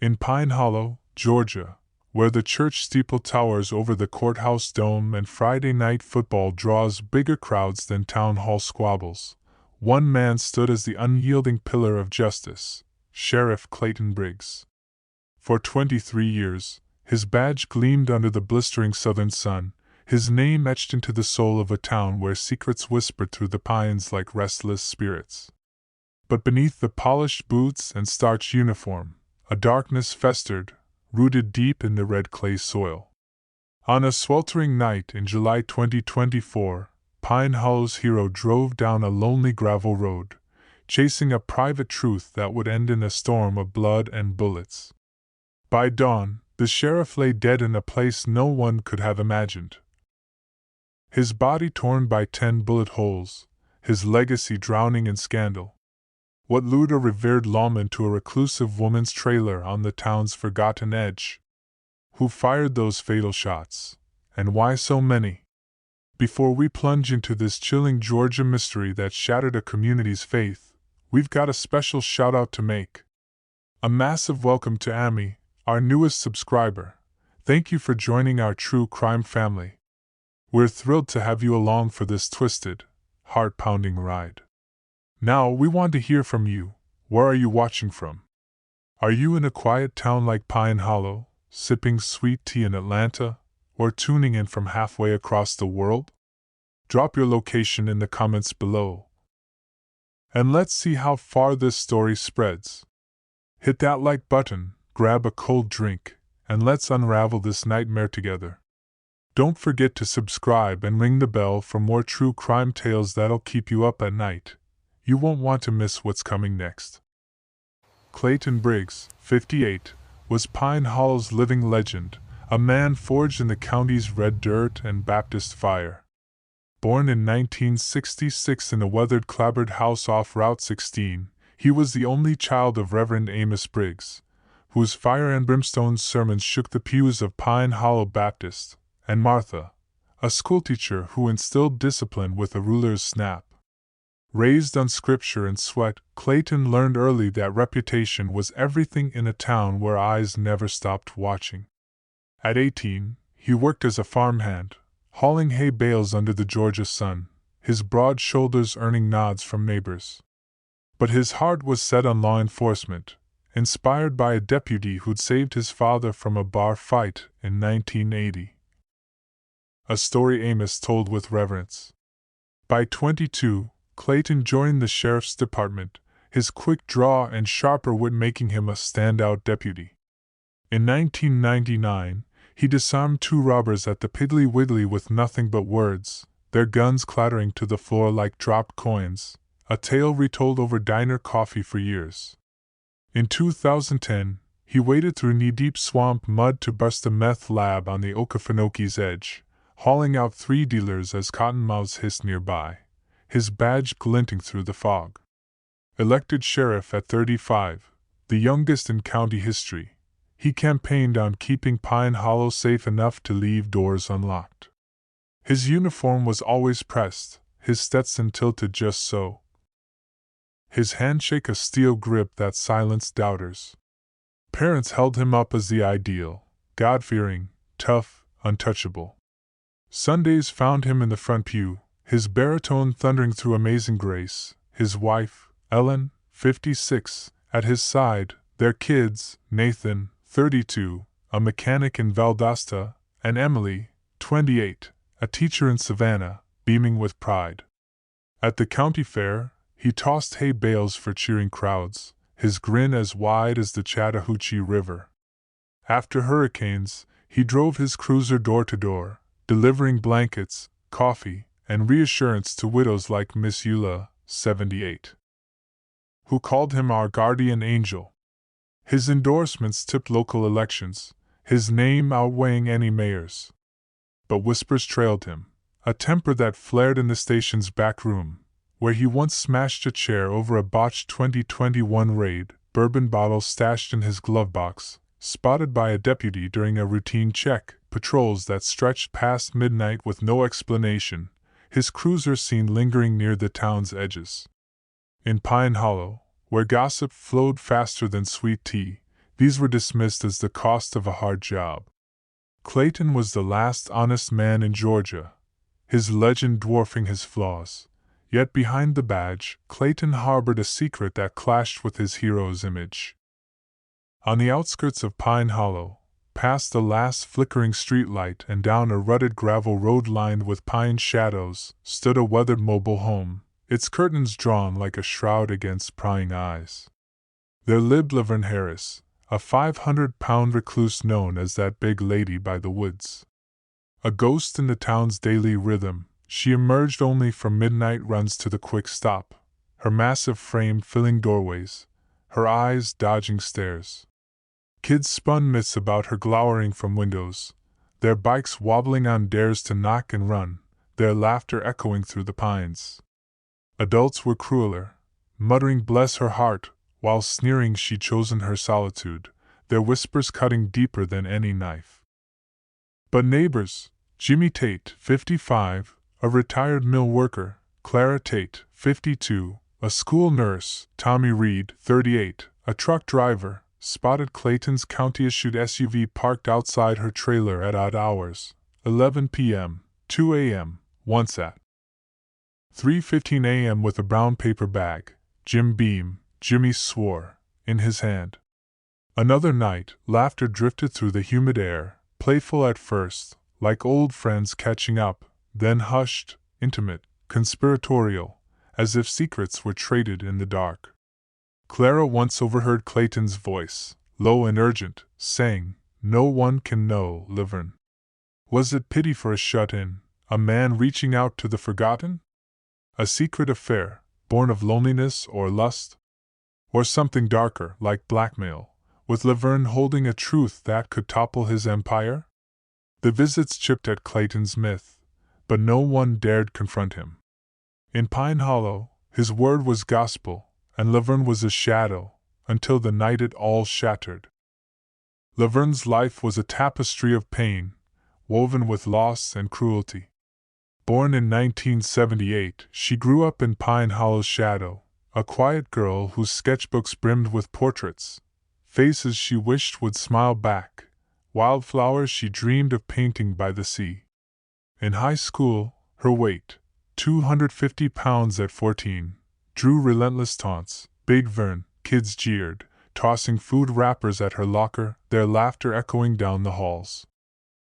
In Pine Hollow, Georgia, where the church steeple towers over the courthouse dome and Friday night football draws bigger crowds than town hall squabbles, one man stood as the unyielding pillar of justice, Sheriff Clayton Briggs. For 23 years, his badge gleamed under the blistering southern sun, his name etched into the soul of a town where secrets whispered through the pines like restless spirits. But beneath the polished boots and starched uniform, a darkness festered, rooted deep in the red clay soil. On a sweltering night in July 2024, Pine Hollow's hero drove down a lonely gravel road, chasing a private truth that would end in a storm of blood and bullets. By dawn, the sheriff lay dead in a place no one could have imagined. His body torn by 10 bullet holes, his legacy drowning in scandal. What lured a revered lawman to a reclusive woman's trailer on the town's forgotten edge? Who fired those fatal shots, and why so many? Before we plunge into this chilling Georgia mystery that shattered a community's faith, we've got a special shout-out to make. A massive welcome to Amy, our newest subscriber. Thank you for joining our true crime family. We're thrilled to have you along for this twisted, heart-pounding ride. Now we want to hear from you. Where are you watching from? Are you in a quiet town like Pine Hollow, sipping sweet tea in Atlanta, or tuning in from halfway across the world? Drop your location in the comments below. And let's see how far this story spreads. Hit that like button, grab a cold drink, and let's unravel this nightmare together. Don't forget to subscribe and ring the bell for more true crime tales that'll keep you up at night. You won't want to miss what's coming next. Clayton Briggs, 58, was Pine Hollow's living legend, a man forged in the county's red dirt and Baptist fire. Born in 1966 in a weathered clapboard house off Route 16, he was the only child of Reverend Amos Briggs, whose fire and brimstone sermons shook the pews of Pine Hollow Baptist, and Martha, a schoolteacher who instilled discipline with a ruler's snap. Raised on scripture and sweat, Clayton learned early that reputation was everything in a town where eyes never stopped watching. At 18, he worked as a farmhand, hauling hay bales under the Georgia sun, his broad shoulders earning nods from neighbors. But his heart was set on law enforcement, inspired by a deputy who'd saved his father from a bar fight in 1980. A story Amos told with reverence. By 22, Clayton joined the sheriff's department, his quick draw and sharper wit making him a standout deputy. In 1999, he disarmed 2 robbers at the Piggly Wiggly with nothing but words, their guns clattering to the floor like dropped coins, a tale retold over diner coffee for years. In 2010, he waded through knee-deep swamp mud to bust a meth lab on the Okefenokee edge, hauling out 3 dealers as cottonmouths hissed nearby, his badge glinting through the fog. Elected sheriff at 35, the youngest in county history, he campaigned on keeping Pine Hollow safe enough to leave doors unlocked. His uniform was always pressed, his Stetson tilted just so. His handshake a steel grip that silenced doubters. Parents held him up as the ideal, God-fearing, tough, untouchable. Sundays found him in the front pew, his baritone thundering through amazing grace, his wife, Ellen, 56, at his side, their kids, Nathan, 32, a mechanic in Valdosta, and Emily, 28, a teacher in Savannah, beaming with pride. At the county fair, he tossed hay bales for cheering crowds, his grin as wide as the Chattahoochee River. After hurricanes, he drove his cruiser door to door, delivering blankets, coffee, and reassurance to widows like Miss Eula, 78, who called him our guardian angel. His endorsements tipped local elections, his name outweighing any mayor's. But whispers trailed him, a temper that flared in the station's back room, where he once smashed a chair over a botched 2021 raid, bourbon bottles stashed in his glove box, spotted by a deputy during a routine check, patrols that stretched past midnight with no explanation, his cruiser seen lingering near the town's edges. In Pine Hollow, where gossip flowed faster than sweet tea, These were dismissed as the cost of a hard job. Clayton was the last honest man in Georgia, his legend dwarfing his flaws. Yet behind the badge, Clayton harbored a secret that clashed with his hero's image. On the outskirts of Pine Hollow, past the last flickering streetlight and down a rutted gravel road lined with pine shadows, stood a weathered mobile home, its curtains drawn like a shroud against prying eyes. There lived Laverne Harris, a 500-pound recluse known as that big lady by the woods. A ghost in the town's daily rhythm, she emerged only for midnight runs to the quick stop, her massive frame filling doorways, her eyes dodging stares. Kids spun myths about her glowering from windows, their bikes wobbling on dares to knock and run, their laughter echoing through the pines. Adults were crueler, muttering "bless her heart," while sneering she'd chosen her solitude, their whispers cutting deeper than any knife. But neighbors, Jimmy Tate, 55, a retired mill worker, Clara Tate, 52, a school nurse, Tommy Reed, 38, a truck driver, spotted Clayton's county-issued SUV parked outside her trailer at odd hours, 11 p.m., 2 a.m., once at 3:15 a.m. with a brown paper bag, Jimmy swore, in his hand. Another night, laughter drifted through the humid air, playful at first, like old friends catching up, then hushed, intimate, conspiratorial, as if secrets were traded in the dark. Clara once overheard Clayton's voice, low and urgent, saying, "No one can know, Laverne." Was it pity for a shut-in, a man reaching out to the forgotten? A secret affair, born of loneliness or lust? Or something darker, like blackmail, with Laverne holding a truth that could topple his empire? The visits chipped at Clayton's myth, but no one dared confront him. In Pine Hollow, his word was gospel, and Laverne was a shadow, until the night it all shattered. Laverne's life was a tapestry of pain, woven with loss and cruelty. Born in 1978, she grew up in Pine Hollow's shadow, a quiet girl whose sketchbooks brimmed with portraits, faces she wished would smile back, wildflowers she dreamed of painting by the sea. In high school, her weight, 250 pounds at 14, drew relentless taunts. Big Vern, kids jeered, tossing food wrappers at her locker, their laughter echoing down the halls.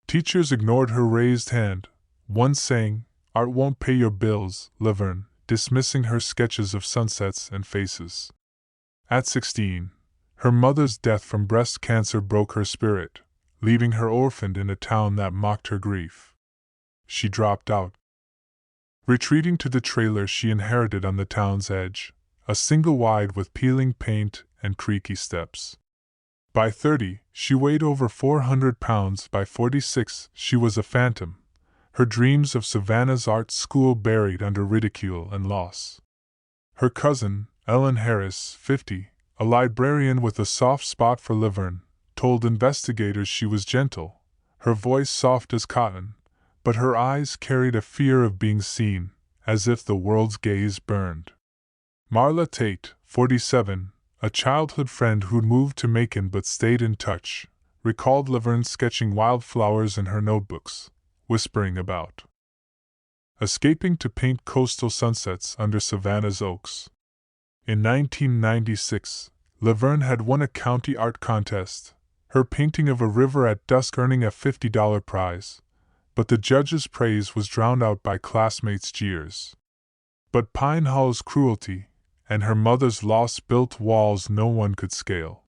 Teachers ignored her raised hand, one saying, "Art won't pay your bills, Laverne," dismissing her sketches of sunsets and faces. At 16, her mother's death from breast cancer broke her spirit, leaving her orphaned in a town that mocked her grief. She dropped out, retreating to the trailer she inherited on the town's edge, a single wide with peeling paint and creaky steps. By 30, she weighed over 400 pounds. By 46, she was a phantom, her dreams of Savannah's art school buried under ridicule and loss. Her cousin, Ellen Harris, 50, a librarian with a soft spot for Laverne, told investigators she was gentle, her voice soft as cotton, but her eyes carried a fear of being seen, as if the world's gaze burned. Marla Tate, 47, a childhood friend who'd moved to Macon but stayed in touch, recalled Laverne sketching wildflowers in her notebooks, whispering about escaping to paint coastal sunsets under Savannah's oaks. In 1996, Laverne had won a county art contest, her painting of a river at dusk earning a $50 prize, but the judge's praise was drowned out by classmates' jeers. But Pine Hollow's cruelty and her mother's loss built walls no one could scale.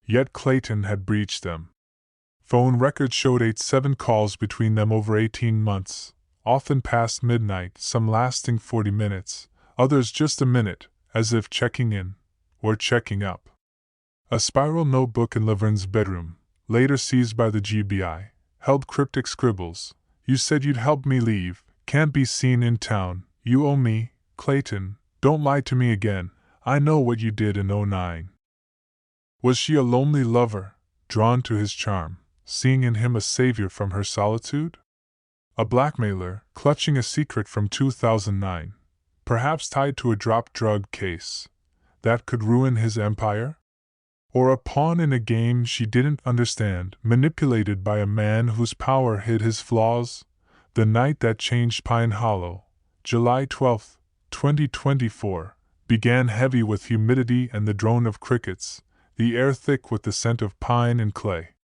Yet Clayton had breached them. Phone records showed 87 calls between them over 18 months, often past midnight, some lasting 40 minutes, others just a minute, as if checking in, or checking up. A spiral notebook in Laverne's bedroom, later seized by the GBI, held cryptic scribbles. "You said you'd help me leave, can't be seen in town, you owe me, Clayton, don't lie to me again, I know what you did in '09. Was she a lonely lover, drawn to his charm, seeing in him a savior from her solitude? A blackmailer, clutching a secret from 2009, perhaps tied to a dropped drug case, that could ruin his empire? Or a pawn in a game she didn't understand, manipulated by a man whose power hid his flaws? The night that changed Pine Hollow, July 12, 2024, began heavy with humidity and the drone of crickets, the air thick with the scent of pine and clay.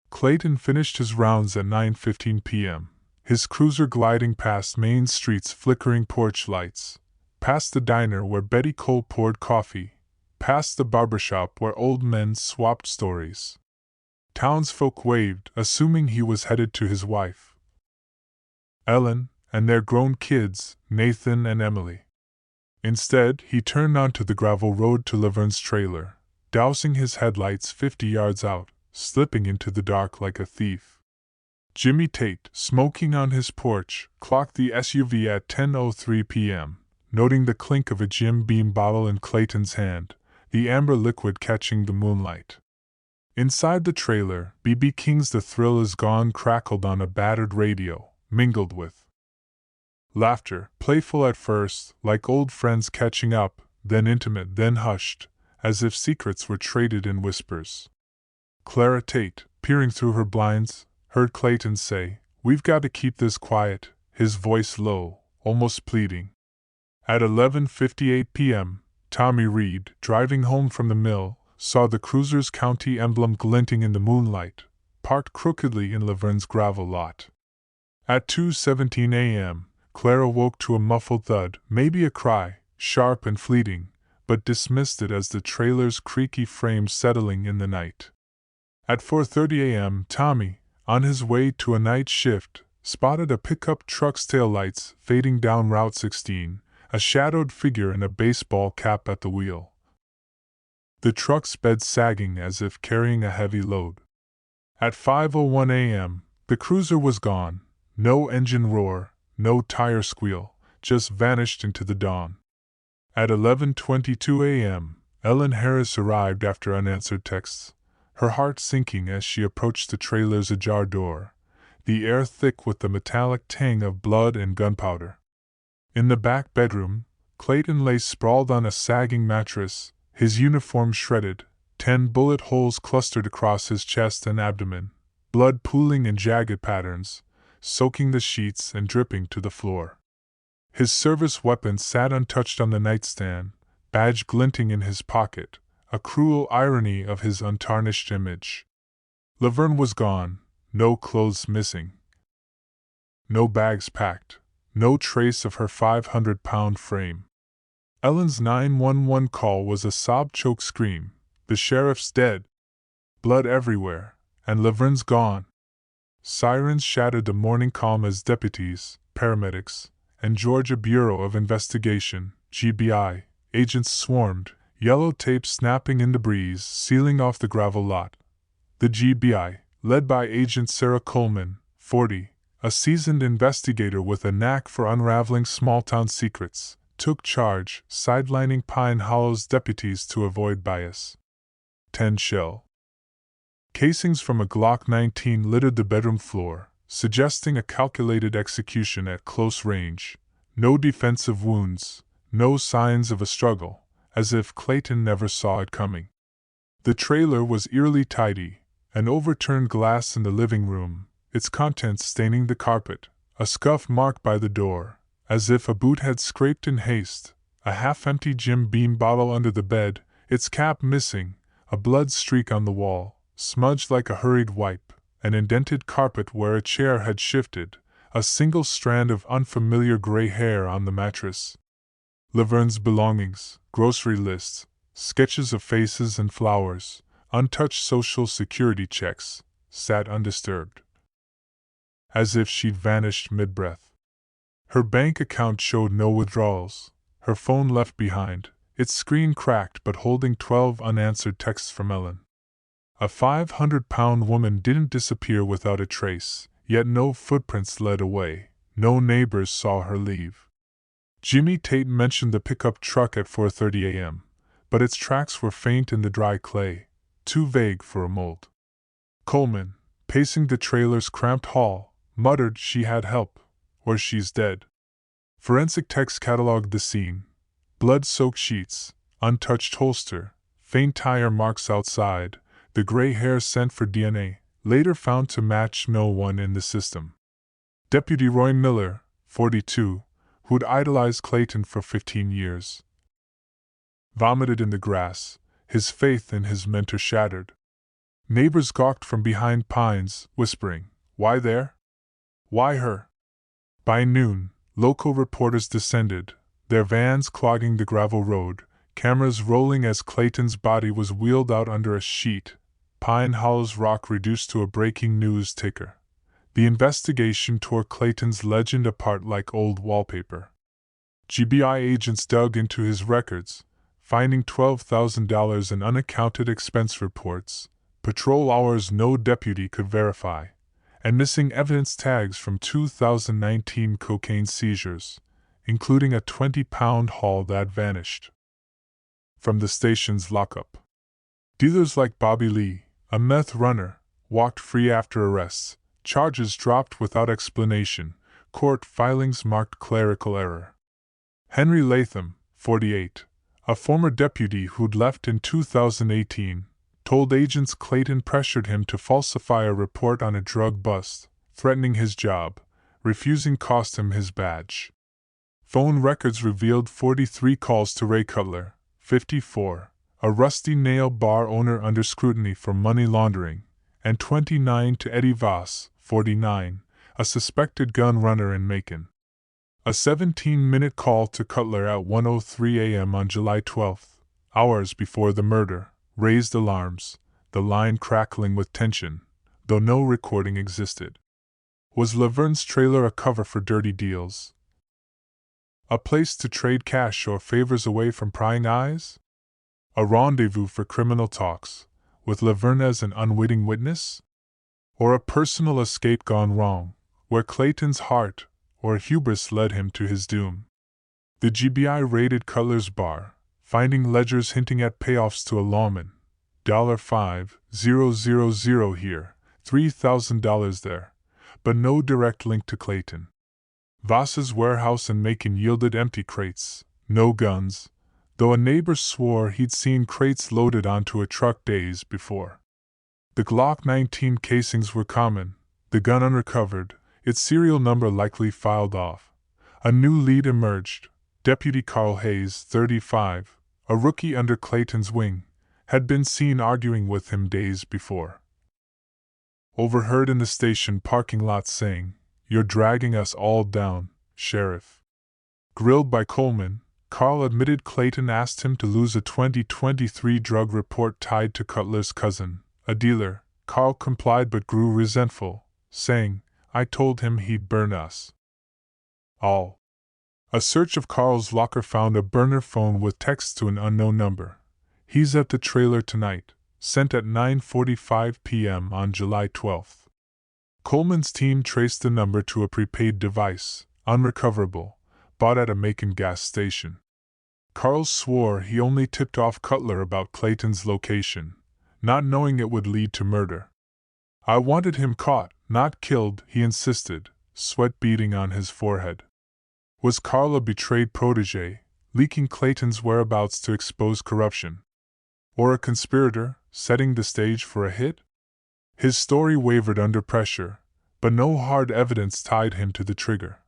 Clayton finished his rounds at 9:15 p.m., his cruiser gliding past main street's flickering porch lights, past the diner where Betty Cole poured coffee, past the barbershop where old men swapped stories. Townsfolk waved, assuming he was headed to his wife, Ellen, and their grown kids, Nathan and Emily. Instead, he turned onto the gravel road to Laverne's trailer, dousing his headlights 50 yards out, slipping into the dark like a thief. Jimmy Tate, smoking on his porch, clocked the SUV at 10:03 p.m., noting the clink of a Jim Beam bottle in Clayton's hand, the amber liquid catching the moonlight. Inside the trailer, B.B. King's The Thrill Is Gone crackled on a battered radio, mingled with laughter, playful at first, like old friends catching up, then intimate, then hushed, as if secrets were traded in whispers. Clara Tate, peering through her blinds, heard Clayton say, "We've got to keep this quiet," his voice low, almost pleading. At 11:58 p.m., Tommy Reed, driving home from the mill, saw the cruiser's county emblem glinting in the moonlight, parked crookedly in Laverne's gravel lot. At 2:17 a.m., Clara woke to a muffled thud, maybe a cry, sharp and fleeting, but dismissed it as the trailer's creaky frame settling in the night. At 4:30 a.m., Tommy, on his way to a night shift, spotted a pickup truck's taillights fading down Route 16, a shadowed figure in a baseball cap at the wheel. The truck sped sagging as if carrying a heavy load. At 5:01 a.m., the cruiser was gone, no engine roar, no tire squeal, just vanished into the dawn. At 11:22 a.m., Ellen Harris arrived after unanswered texts, her heart sinking as she approached the trailer's ajar door, the air thick with the metallic tang of blood and gunpowder. In the back bedroom, Clayton lay sprawled on a sagging mattress, his uniform shredded, 10 bullet holes clustered across his chest and abdomen, blood pooling in jagged patterns, soaking the sheets and dripping to the floor. His service weapon sat untouched on the nightstand, badge glinting in his pocket, a cruel irony of his untarnished image. Laverne was gone, no clothes missing, no bags packed, no trace of her 500-pound frame. Ellen's 911 call was a sob-choked scream. The sheriff's dead. Blood everywhere, and Laverne's gone. Sirens shattered the morning calm as deputies, paramedics, and Georgia Bureau of Investigation, GBI, agents swarmed, yellow tape snapping in the breeze, sealing off the gravel lot. The GBI, led by Agent Sarah Coleman, 40, a seasoned investigator with a knack for unraveling small-town secrets, took charge, sidelining Pine Hollow's deputies to avoid bias. 10 shell casings from a Glock 19 littered the bedroom floor, suggesting a calculated execution at close range. No defensive wounds, no signs of a struggle, as if Clayton never saw it coming. The trailer was eerily tidy, an overturned glass in the living room, its contents staining the carpet, a scuff marked by the door, as if a boot had scraped in haste, a half-empty Jim Beam bottle under the bed, its cap missing, a blood streak on the wall, smudged like a hurried wipe, an indented carpet where a chair had shifted, a single strand of unfamiliar gray hair on the mattress. Laverne's belongings, grocery lists, sketches of faces and flowers, untouched social security checks, sat undisturbed, as if she'd vanished mid-breath. Her bank account showed no withdrawals, her phone left behind, its screen cracked but holding 12 unanswered texts from Ellen. A 500-pound woman didn't disappear without a trace, yet no footprints led away, no neighbors saw her leave. Jimmy Tate mentioned the pickup truck at 4:30 a.m., but its tracks were faint in the dry clay, too vague for a mold. Coleman, pacing the trailer's cramped hall, muttered she had help, or she's dead. Forensic techs cataloged the scene. Blood-soaked sheets, untouched holster, faint tire marks outside, the gray hair sent for DNA, later found to match no one in the system. Deputy Roy Miller, 42, who'd idolized Clayton for 15 years, vomited in the grass, his faith in his mentor shattered. Neighbors gawked from behind pines, whispering, "Why there? Why her?" By noon, local reporters descended, their vans clogging the gravel road, cameras rolling as Clayton's body was wheeled out under a sheet, Pine Hollow's rock reduced to a breaking news ticker. The investigation tore Clayton's legend apart like old wallpaper. GBI agents dug into his records, finding $12,000 in unaccounted expense reports, patrol hours no deputy could verify, and missing evidence tags from 2019 cocaine seizures, including a 20-pound haul that vanished from the station's lockup. Dealers like Bobby Lee, a meth runner, walked free after arrests, charges dropped without explanation, court filings marked clerical error. Henry Latham, 48, a former deputy who'd left in 2018, told agents Clayton pressured him to falsify a report on a drug bust, threatening his job, refusing cost him his badge. Phone records revealed 43 calls to Ray Cutler, 54, a Rusty Nail bar owner under scrutiny for money laundering, and 29 to Eddie Voss, 49, a suspected gun runner in Macon. A 17-minute call to Cutler at 1:03 a.m. on July 12, hours before the murder, raised alarms, the line crackling with tension, though no recording existed. Was Laverne's trailer a cover for dirty deals? A place to trade cash or favors away from prying eyes? A rendezvous for criminal talks, with Laverne as an unwitting witness? Or a personal escape gone wrong, where Clayton's heart or hubris led him to his doom? The GBI raided Cutler's bar, finding ledgers hinting at payoffs to a lawman. $5,000 here, $3,000 there, but no direct link to Clayton. Voss's warehouse in Macon yielded empty crates, no guns, though a neighbor swore he'd seen crates loaded onto a truck days before. The Glock 19 casings were common, the gun unrecovered, its serial number likely filed off. A new lead emerged. Deputy Carl Hayes, 35, a rookie under Clayton's wing, had been seen arguing with him days before. Overheard in the station parking lot saying, "You're dragging us all down, Sheriff." Grilled by Coleman, Carl admitted Clayton asked him to lose a 2023 drug report tied to Cutler's cousin, a dealer. Carl complied but grew resentful, saying, "I told him he'd burn us all." A search of Carl's locker found a burner phone with text to an unknown number. "He's at the trailer tonight," sent at 9:45 p.m. on July 12. Coleman's team traced the number to a prepaid device, unrecoverable, bought at a Macon gas station. Carl swore he only tipped off Cutler about Clayton's location, not knowing it would lead to murder. "I wanted him caught, not killed," he insisted, sweat beading on his forehead. Was Carl a betrayed protege, leaking Clayton's whereabouts to expose corruption? Or a conspirator, setting the stage for a hit? His story wavered under pressure, but no hard evidence tied him to the trigger.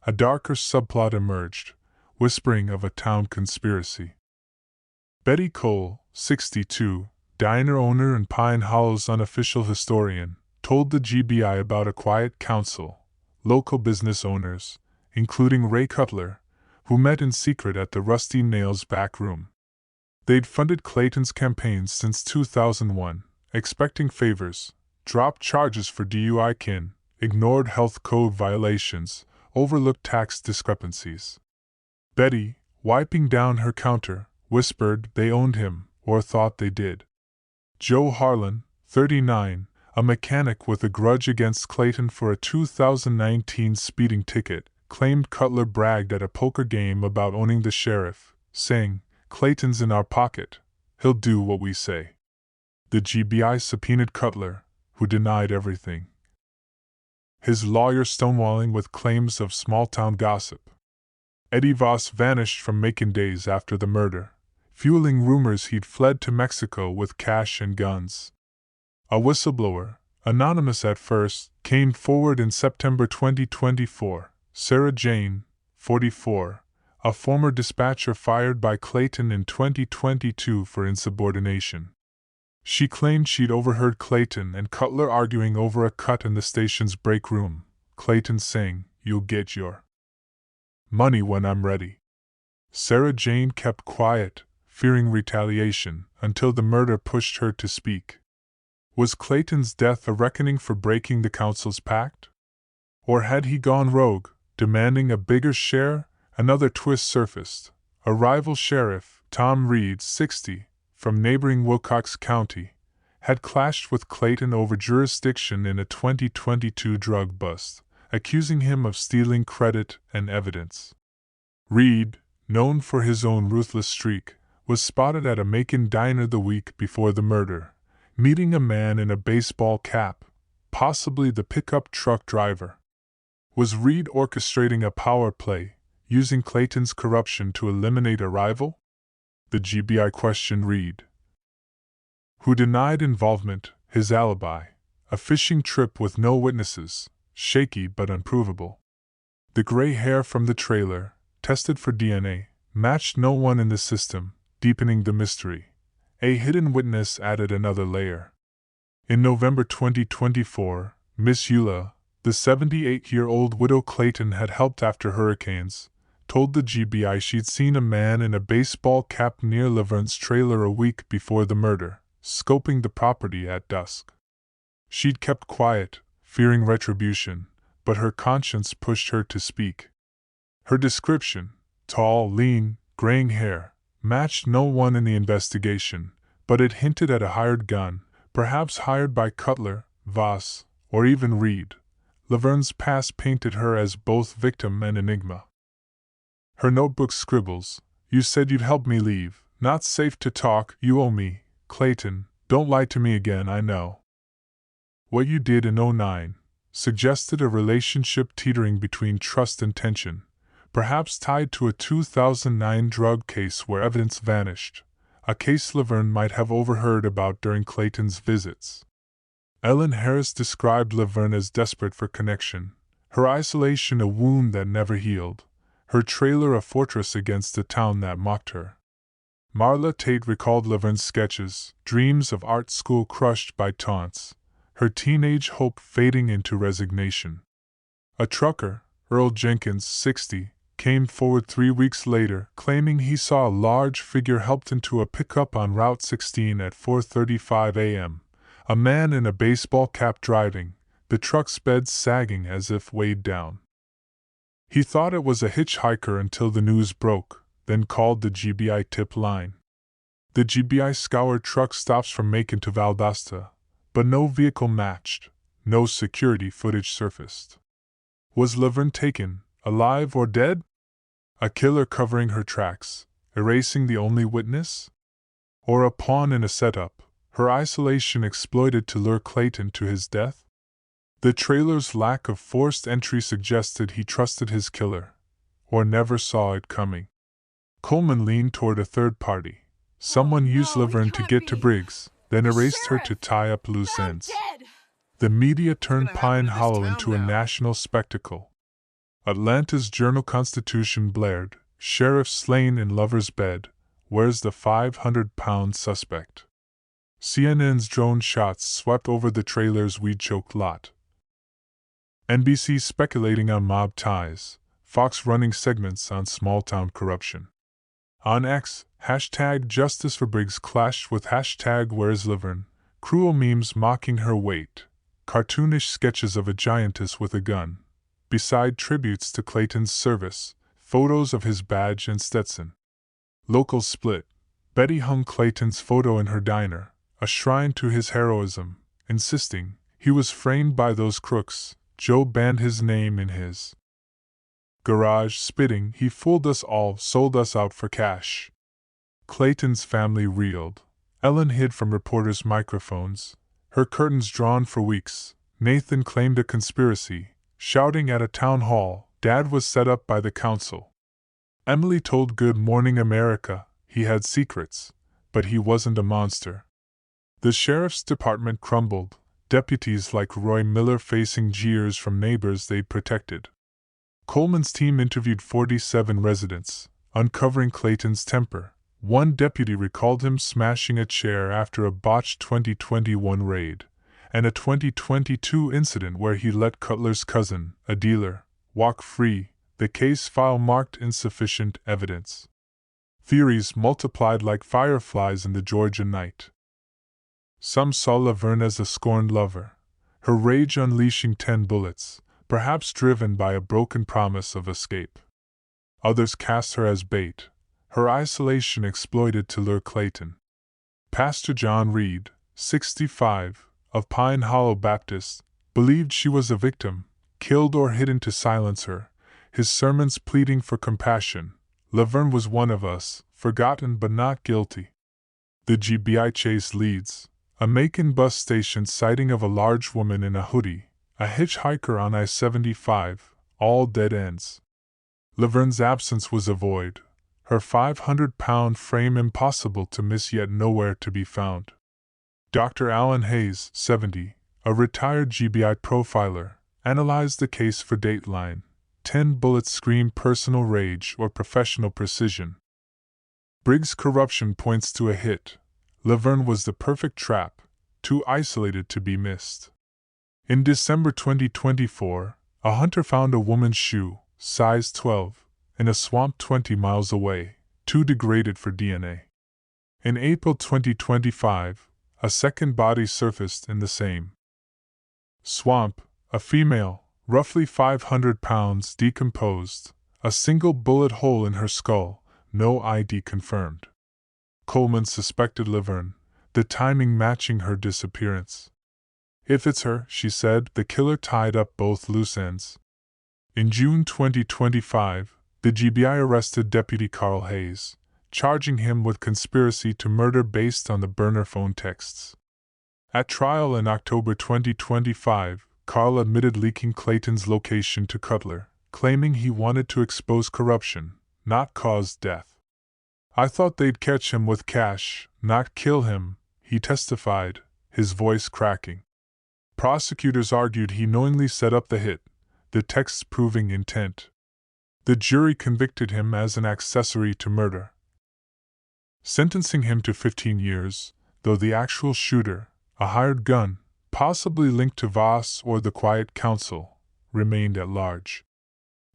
A darker subplot emerged, whispering of a town conspiracy. Betty Cole, 62, diner owner and Pine Hollow's unofficial historian, told the GBI about a quiet council, local business owners, including Ray Cutler, who met in secret at the Rusty Nail's back room. They'd funded Clayton's campaigns since 2001, expecting favors, dropped charges for DUI, ignored health code violations, overlooked tax discrepancies. Betty, wiping down her counter, whispered they owned him, or thought they did. Joe Harlan, 39, a mechanic with a grudge against Clayton for a 2019 speeding ticket, claimed Cutler bragged at a poker game about owning the sheriff, saying, "Clayton's in our pocket, he'll do what we say." The GBI subpoenaed Cutler, who denied everything, his lawyer stonewalling with claims of small-town gossip. Eddie Voss vanished from Macon days after the murder, fueling rumors he'd fled to Mexico with cash and guns. A whistleblower, anonymous at first, came forward in September 2024. Sarah Jane, 44, a former dispatcher fired by Clayton in 2022 for insubordination. She claimed she'd overheard Clayton and Cutler arguing over a cut in the station's break room, Clayton saying, "You'll get your money when I'm ready." Sarah Jane kept quiet, fearing retaliation, until the murder pushed her to speak. Was Clayton's death a reckoning for breaking the council's pact? Or had he gone rogue, demanding a bigger share? Another twist surfaced. A rival sheriff, Tom Reed, 60, from neighboring Wilcox County, had clashed with Clayton over jurisdiction in a 2022 drug bust, accusing him of stealing credit and evidence. Reed, known for his own ruthless streak, was spotted at a Macon diner the week before the murder, meeting a man in a baseball cap, possibly the pickup truck driver. Was Reed orchestrating a power play, using Clayton's corruption to eliminate a rival? The GBI questioned Reed, who denied involvement, his alibi, a fishing trip with no witnesses, shaky but unprovable. The gray hair from the trailer, tested for DNA, matched no one in the system, deepening the mystery. A hidden witness added another layer. In November 2024, Miss Eula, the 78-year-old widow Clayton had helped after hurricanes, told the GBI she'd seen a man in a baseball cap near Laverne's trailer a week before the murder, scoping the property at dusk. She'd kept quiet, fearing retribution, but her conscience pushed her to speak. Her description, tall, lean, graying hair, matched no one in the investigation, but it hinted at a hired gun, perhaps hired by Cutler, Voss, or even Reed. Laverne's past painted her as both victim and enigma. Her notebook scribbles, "You said you'd help me leave. Not safe to talk. You owe me, Clayton. Don't lie to me again, I know." What you did in '09 suggested a relationship teetering between trust and tension, perhaps tied to a 2009 drug case where evidence vanished, a case Laverne might have overheard about during Clayton's visits. Ellen Harris described Laverne as desperate for connection, her isolation a wound that never healed, her trailer a fortress against a town that mocked her. Marla Tate recalled Laverne's sketches, dreams of art school crushed by taunts, her teenage hope fading into resignation. A trucker, Earl Jenkins, 60, came forward 3 weeks later, claiming he saw a large figure helped into a pickup on Route 16 at 4:35 a.m., a man in a baseball cap driving, the truck's bed sagging as if weighed down. He thought it was a hitchhiker until the news broke, then called the GBI tip line. The GBI scoured truck stops from Macon to Valdosta, but no vehicle matched, no security footage surfaced. Was Laverne taken, alive or dead? A killer covering her tracks, erasing the only witness? Or a pawn in a setup, her isolation exploited to lure Clayton to his death? The trailer's lack of forced entry suggested he trusted his killer, or never saw it coming. Coleman leaned toward a third party. Someone used Laverne to get to Briggs, then erased her to tie up loose ends. The media turned Pine Hollow into a national spectacle. Atlanta's Journal-Constitution blared, "Sheriff slain in lover's bed, where's the 500-pound suspect?" CNN's drone shots swept over the trailer's weed-choked lot. NBC speculating on mob ties, Fox running segments on small-town corruption. On X, #JusticeForBriggs clashed with #Where'sLaverne, cruel memes mocking her weight, cartoonish sketches of a giantess with a gun, beside tributes to Clayton's service, photos of his badge and Stetson. Local split. Betty hung Clayton's photo in her diner, a shrine to his heroism, insisting he was framed by those crooks. Joe banned his name in his garage, spitting, "He fooled us all, sold us out for cash." Clayton's family reeled. Ellen hid from reporters' microphones, her curtains drawn for weeks. Nathan claimed a conspiracy, shouting at a town hall, Dad was set up by the council. Emily told Good Morning America, He had secrets, but he wasn't a monster. The sheriff's department crumbled, deputies like Roy Miller facing jeers from neighbors they'd protected. Coleman's team interviewed 47 residents, uncovering Clayton's temper. One deputy recalled him smashing a chair after a botched 2021 raid, and a 2022 incident where he let Cutler's cousin, a dealer, walk free. The case file marked insufficient evidence. Theories multiplied like fireflies in the Georgia night. Some saw Laverne as a scorned lover, her rage unleashing 10 bullets, perhaps driven by a broken promise of escape. Others cast her as bait, her isolation exploited to lure Clayton. Pastor John Reed, 65, of Pine Hollow Baptist, believed she was a victim, killed or hidden to silence her, his sermons pleading for compassion. Laverne was one of us, forgotten but not guilty. The GBI chase leads. A Macon bus station sighting of a large woman in a hoodie, a hitchhiker on I-75, all dead ends. Laverne's absence was a void, her 500-pound frame impossible to miss yet nowhere to be found. Dr. Alan Hayes, 70, a retired GBI profiler, analyzed the case for Dateline. 10 bullets scream personal rage or professional precision. Briggs' corruption points to a hit. Laverne was the perfect trap, too isolated to be missed. In December 2024, a hunter found a woman's shoe, size 12, in a swamp 20 miles away, too degraded for DNA. In April 2025, a second body surfaced in the same swamp, a female, roughly 500 pounds, decomposed, a single bullet hole in her skull, no ID confirmed. Coleman suspected Laverne, the timing matching her disappearance. "If it's her," she said, the killer tied up both loose ends. In June 2025, the GBI arrested Deputy Carl Hayes, charging him with conspiracy to murder based on the burner phone texts. At trial in October 2025, Carl admitted leaking Clayton's location to Cutler, claiming he wanted to expose corruption, not cause death. "I thought they'd catch him with cash, not kill him," he testified, his voice cracking. Prosecutors argued he knowingly set up the hit, the texts proving intent. The jury convicted him as an accessory to murder, sentencing him to 15 years, though the actual shooter, a hired gun, possibly linked to Voss or the Quiet Council, remained at large.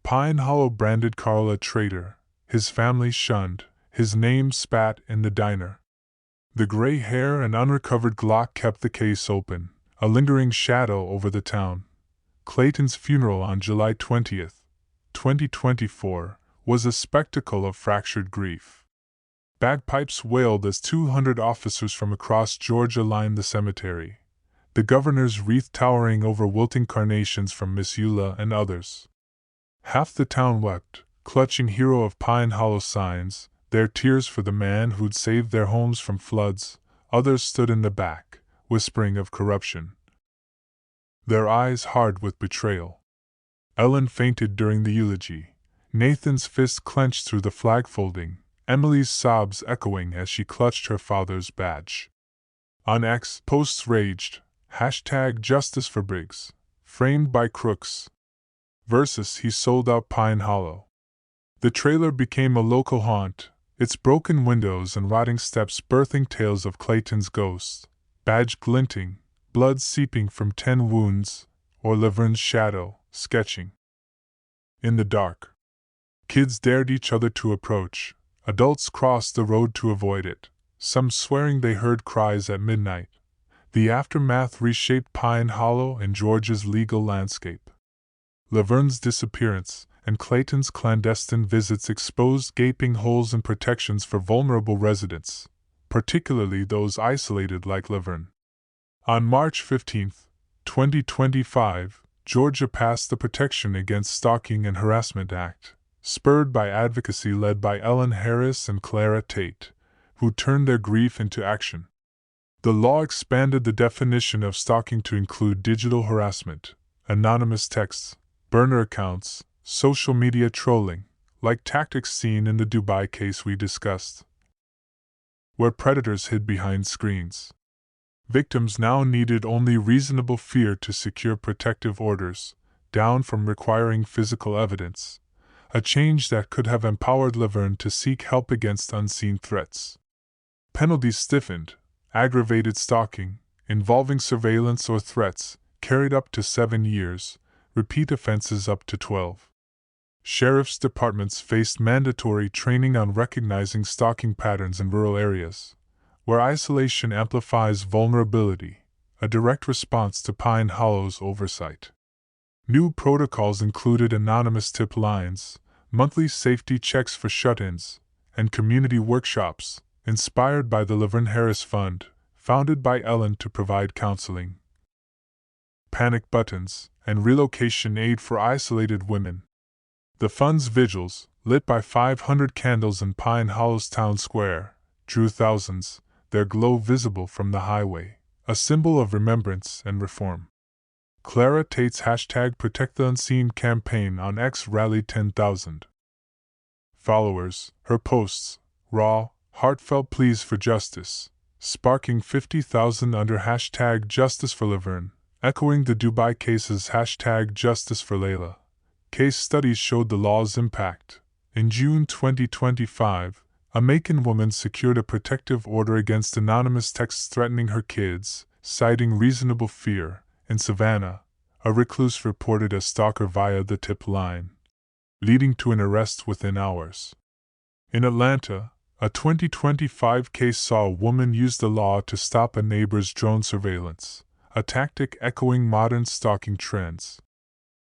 Pine Hollow branded Carl a traitor, his family shunned, his name spat in the diner. The gray hair and unrecovered Glock kept the case open, a lingering shadow over the town. Clayton's funeral on July 20, 2024, was a spectacle of fractured grief. Bagpipes wailed as 200 officers from across Georgia lined the cemetery, the governor's wreath towering over wilting carnations from Miss Eula and others. Half the town wept, clutching Hero of Pine Hollow signs, their tears for the man who'd saved their homes from floods. Others stood in the back, whispering of corruption, their eyes hard with betrayal. Ellen fainted during the eulogy, Nathan's fist clenched through the flag folding, Emily's sobs echoing as she clutched her father's badge. On X, posts raged, #Justice for Briggs, framed by crooks, versus he sold out Pine Hollow. The trailer became a local haunt, its broken windows and rotting steps birthing tales of Clayton's ghost, badge glinting, blood seeping from 10 wounds, or Laverne's shadow, sketching. In the dark, kids dared each other to approach, adults crossed the road to avoid it, some swearing they heard cries at midnight. The aftermath reshaped Pine Hollow and Georgia's legal landscape. Laverne's disappearance and Clayton's clandestine visits exposed gaping holes in protections for vulnerable residents, particularly those isolated like Laverne. On March 15, 2025, Georgia passed the Protection Against Stalking and Harassment Act, spurred by advocacy led by Ellen Harris and Clara Tate, who turned their grief into action. The law expanded the definition of stalking to include digital harassment, anonymous texts, burner accounts, social media trolling, like tactics seen in the Dubai case we discussed. where predators hid behind screens. Victims now needed only reasonable fear to secure protective orders, down from requiring physical evidence, a change that could have empowered Laverne to seek help against unseen threats. Penalties stiffened. Aggravated stalking, involving surveillance or threats, carried up to 7 years, repeat offenses up to 12. Sheriff's departments faced mandatory training on recognizing stalking patterns in rural areas, where isolation amplifies vulnerability, a direct response to Pine Hollow's oversight. New protocols included anonymous tip lines, monthly safety checks for shut-ins, and community workshops, inspired by the Laverne Harris Fund, founded by Ellen to provide counseling, panic buttons, and relocation aid for isolated women. The fund's vigils, lit by 500 candles in Pine Hollow's town square, drew thousands, their glow visible from the highway, a symbol of remembrance and reform. Clara Tate's #ProtectTheUnseen campaign on X rallied 10,000 followers, her posts, raw, heartfelt pleas for justice, sparking 50,000 under #JusticeForLaverne, echoing the Dubai case's #JusticeForLayla. Case studies showed the law's impact. In June 2025, a Macon woman secured a protective order against anonymous texts threatening her kids, citing reasonable fear. In Savannah, a recluse reported a stalker via the tip line, leading to an arrest within hours. In Atlanta, a 2025 case saw a woman use the law to stop a neighbor's drone surveillance, a tactic echoing modern stalking trends.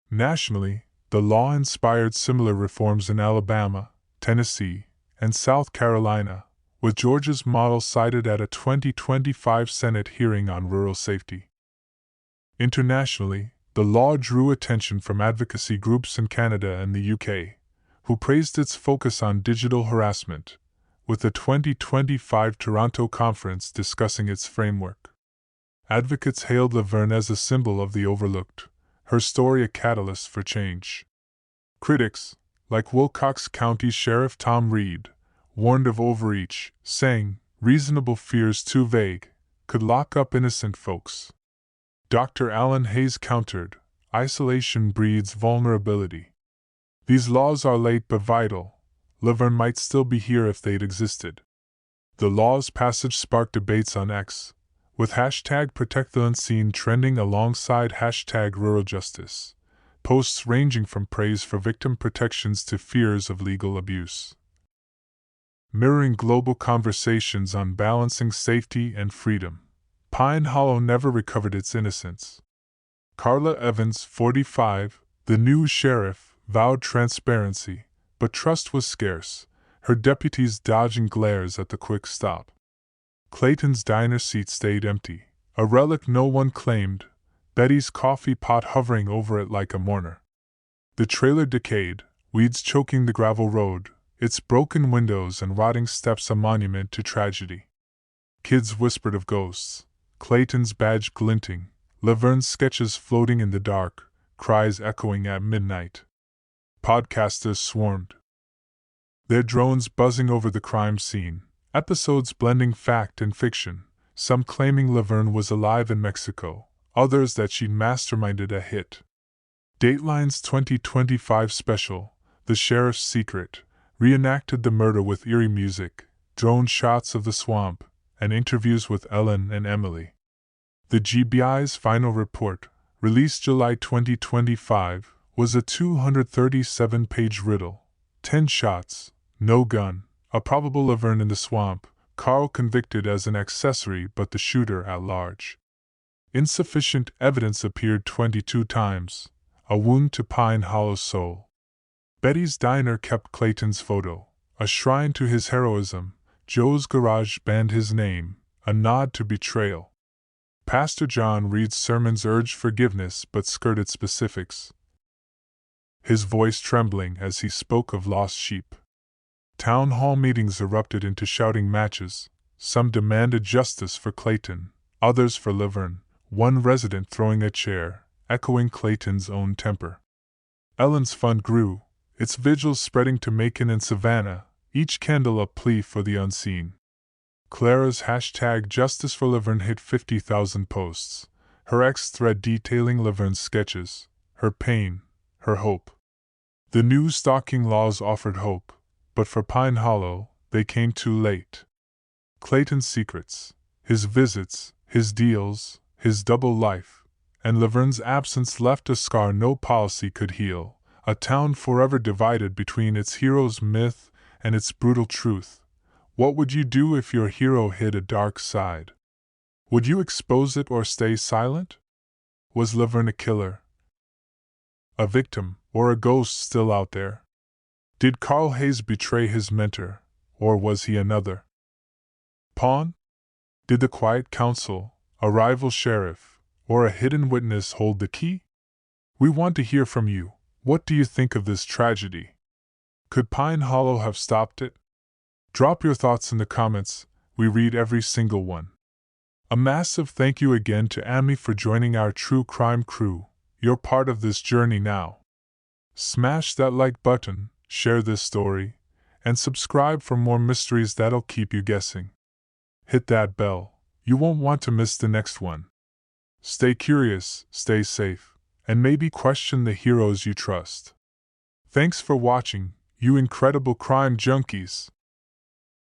Nationally, the law inspired similar reforms in Alabama, Tennessee, and South Carolina, with Georgia's model cited at a 2025 Senate hearing on rural safety. Internationally, the law drew attention from advocacy groups in Canada and the UK, who praised its focus on digital harassment, with the 2025 Toronto Conference discussing its framework. Advocates hailed Laverne as a symbol of the overlooked, her story a catalyst for change. Critics, like Wilcox County Sheriff Tom Reed, warned of overreach, saying, "Reasonable fears too vague, could lock up innocent folks." Dr. Alan Hayes countered, "Isolation breeds vulnerability. These laws are late but vital. Laverne might still be here if they'd existed." The law's passage sparked debates on X, with #ProtectTheUnseen trending alongside #RuralJustice, posts ranging from praise for victim protections to fears of legal abuse. Mirroring global conversations on balancing safety and freedom, Pine Hollow never recovered its innocence. Carla Evans, 45, the new sheriff, vowed transparency, but trust was scarce, her deputies dodging glares at the quick stop. Clayton's diner seat stayed empty, a relic no one claimed, Betty's coffee pot hovering over it like a mourner. The trailer decayed, weeds choking the gravel road, its broken windows and rotting steps a monument to tragedy. Kids whispered of ghosts, Clayton's badge glinting, Laverne's sketches floating in the dark, cries echoing at midnight. Podcasters swarmed, their drones buzzing over the crime scene, episodes blending fact and fiction, some claiming Laverne was alive in Mexico, others that she'd masterminded a hit. Dateline's 2025 special, The Sheriff's Secret, reenacted the murder with eerie music, drone shots of the swamp, and interviews with Ellen and Emily. The GBI's final report, released July 2025, was a 237-page riddle. 10 shots, no gun, a probable Laverne in the swamp, Carl convicted as an accessory but the shooter at large. Insufficient evidence appeared 22 times, a wound to Pine Hollow's soul. Betty's diner kept Clayton's photo, a shrine to his heroism. Joe's garage banned his name, a nod to betrayal. Pastor John Reed's sermons urged forgiveness but skirted specifics, his voice trembling as he spoke of lost sheep. Town hall meetings erupted into shouting matches. Some demanded justice for Clayton, others for Laverne, one resident throwing a chair, echoing Clayton's own temper. Ellen's fund grew, its vigils spreading to Macon and Savannah, each candle a plea for the unseen. Clara's hashtag Justice for Laverne hit 50,000 posts, her X thread detailing Laverne's sketches, her pain, her hope. The new stalking laws offered hope, but for Pine Hollow, they came too late. Clayton's secrets, his visits, his deals, his double life, and Laverne's absence left a scar no policy could heal, a town forever divided between its hero's myth and its brutal truth. What would you do if your hero hid a dark side? Would you expose it or stay silent? Was Laverne a killer, a victim, or a ghost still out there? Did Carl Hayes betray his mentor, or was he another pawn? Did the quiet counsel, a rival sheriff, or a hidden witness hold the key? We want to hear from you. What do you think of this tragedy? Could Pine Hollow have stopped it? Drop your thoughts in the comments, we read every single one. A massive thank you again to Amy for joining our true crime crew. You're part of this journey now. Smash that like button, share this story, and subscribe for more mysteries that'll keep you guessing. Hit that bell, you won't want to miss the next one. Stay curious, stay safe, and maybe question the heroes you trust. Thanks for watching, you incredible crime junkies.